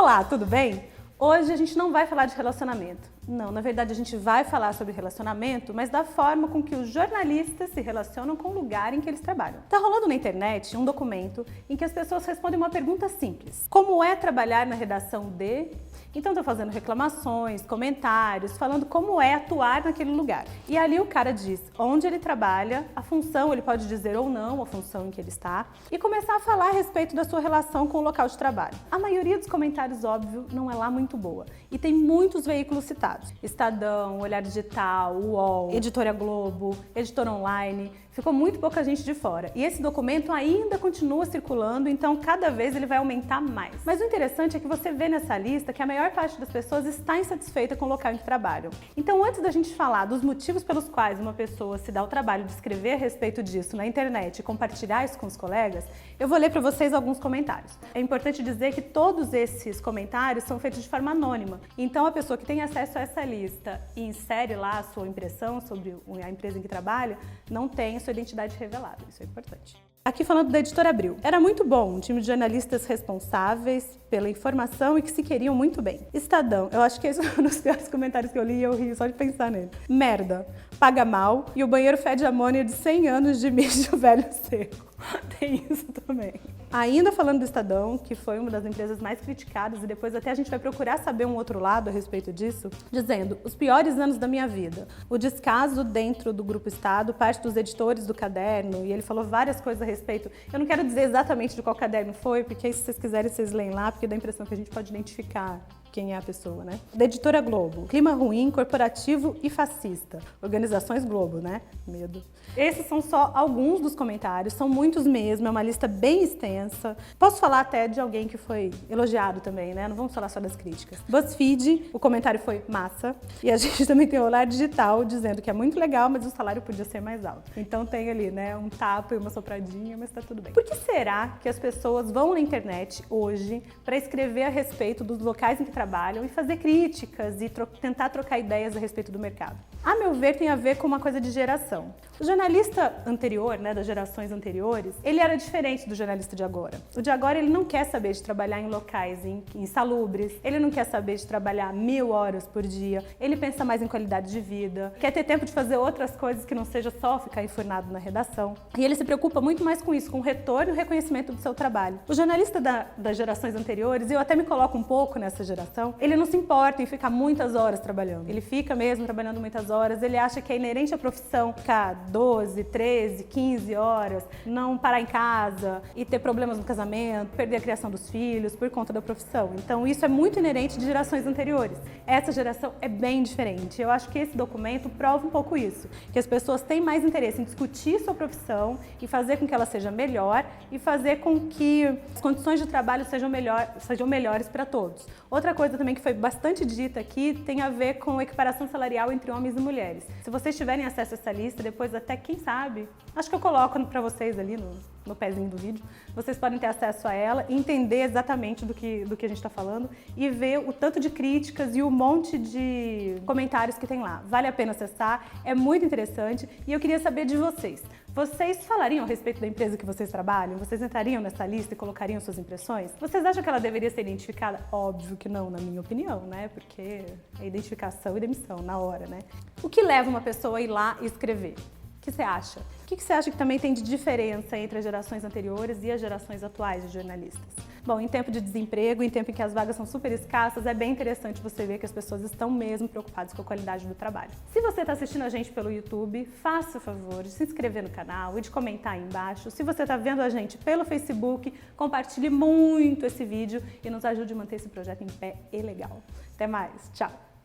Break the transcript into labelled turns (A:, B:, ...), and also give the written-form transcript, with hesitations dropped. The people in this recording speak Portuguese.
A: Olá, tudo bem? Hoje a gente não vai falar de relacionamento. Não, na verdade a gente vai falar sobre relacionamento, mas da forma com que os jornalistas se relacionam com o lugar em que eles trabalham. Tá rolando na internet um documento em que as pessoas respondem uma pergunta simples. Como é trabalhar na redação de... Então estão fazendo reclamações, comentários, falando como é atuar naquele lugar. E ali o cara diz onde ele trabalha, a função, ele pode dizer ou não a função em que ele está, e começar a falar a respeito da sua relação com o local de trabalho. A maioria dos comentários, óbvio, não é lá muito boa. E tem muitos veículos citados. Estadão, Olhar Digital, UOL, Editora Globo, Editora Online. Ficou muito pouca gente de fora. E esse documento ainda continua circulando, então cada vez ele vai aumentar mais. Mas o interessante é que você vê nessa lista que a maior parte das pessoas está insatisfeita com o local em que trabalham. Então antes da gente falar dos motivos pelos quais uma pessoa se dá o trabalho de escrever a respeito disso na internet e compartilhar isso com os colegas, eu vou ler para vocês alguns comentários. É importante dizer que todos esses comentários são feitos de forma anônima. Então a pessoa que tem acesso a essa lista e insere lá a sua impressão sobre a empresa em que trabalha, não tem sua identidade revelada, isso é importante. Aqui falando da Editora Abril. Era muito bom, um time de jornalistas responsáveis pela informação e que se queriam muito bem. Estadão, eu acho que esse é um dos piores comentários que eu li e eu ri só de pensar nele. Merda, paga mal e o banheiro fede amônia de 100 anos de mijo velho seco. Tem isso também. Ainda falando do Estadão, que foi uma das empresas mais criticadas e depois até a gente vai procurar saber um outro lado a respeito disso, dizendo, os piores anos da minha vida. O descaso dentro do Grupo Estado, parte dos editores do caderno, e ele falou várias coisas a respeito. Eu não quero dizer exatamente de qual caderno foi, porque aí se vocês quiserem vocês leem lá, porque dá a impressão que a gente pode identificar quem é a pessoa, né? Da Editora Globo. Clima ruim, corporativo e fascista. Organizações Globo, né? Medo. Esses são só alguns dos comentários, são muitos mesmo, é uma lista bem extensa. Posso falar até de alguém que foi elogiado também, né? Não vamos falar só das críticas. BuzzFeed, o comentário foi massa. E a gente também tem o Olhar Digital dizendo que é muito legal, mas o salário podia ser mais alto. Então tem ali, né, um tapa e uma sopradinha, mas tá tudo bem. Por que será que as pessoas vão na internet hoje para escrever a respeito dos locais em que trabalham e fazer críticas e tentar trocar ideias a respeito do mercado? A meu ver, tem a ver com uma coisa de geração. O jornalista anterior, né, das gerações anteriores, ele era diferente do jornalista de agora. O de agora, ele não quer saber de trabalhar em locais insalubres, ele não quer saber de trabalhar 1000 horas por dia, ele pensa mais em qualidade de vida, quer ter tempo de fazer outras coisas que não seja só ficar enfurnado na redação. E ele se preocupa muito mais com isso, com o retorno e o reconhecimento do seu trabalho. O jornalista das gerações anteriores, e eu até me coloco um pouco nessa geração, ele não se importa em ficar muitas horas trabalhando. Ele fica mesmo trabalhando muitas horas, ele acha que é inerente à profissão ficar 12, 13, 15 horas, não parar em casa e ter problemas no casamento, perder a criação dos filhos por conta da profissão. Então isso é muito inerente de gerações anteriores. Essa geração é bem diferente. Eu acho que esse documento prova um pouco isso, que as pessoas têm mais interesse em discutir sua profissão e fazer com que ela seja melhor e fazer com que as condições de trabalho sejam melhores para todos. Outra coisa também que foi bastante dita aqui tem a ver com a equiparação salarial entre homens e mulheres. Se vocês tiverem acesso a essa lista, depois até quem sabe, acho que eu coloco para vocês ali no pezinho do vídeo, vocês podem ter acesso a ela e entender exatamente do que a gente está falando e ver o tanto de críticas e o monte de comentários que tem lá. Vale a pena acessar, é muito interessante e eu queria saber de vocês. Vocês falariam a respeito da empresa que vocês trabalham? Vocês entrariam nessa lista e colocariam suas impressões? Vocês acham que ela deveria ser identificada? Óbvio que não, na minha opinião, né? Porque é identificação e demissão na hora, né? O que leva uma pessoa a ir lá e escrever? O que você acha? O que você acha que também tem de diferença entre as gerações anteriores e as gerações atuais de jornalistas? Bom, em tempo de desemprego, em tempo em que as vagas são super escassas, é bem interessante você ver que as pessoas estão mesmo preocupadas com a qualidade do trabalho. Se você está assistindo a gente pelo YouTube, faça o favor de se inscrever no canal e de comentar aí embaixo. Se você está vendo a gente pelo Facebook, compartilhe muito esse vídeo e nos ajude a manter esse projeto em pé e legal. Até mais, tchau!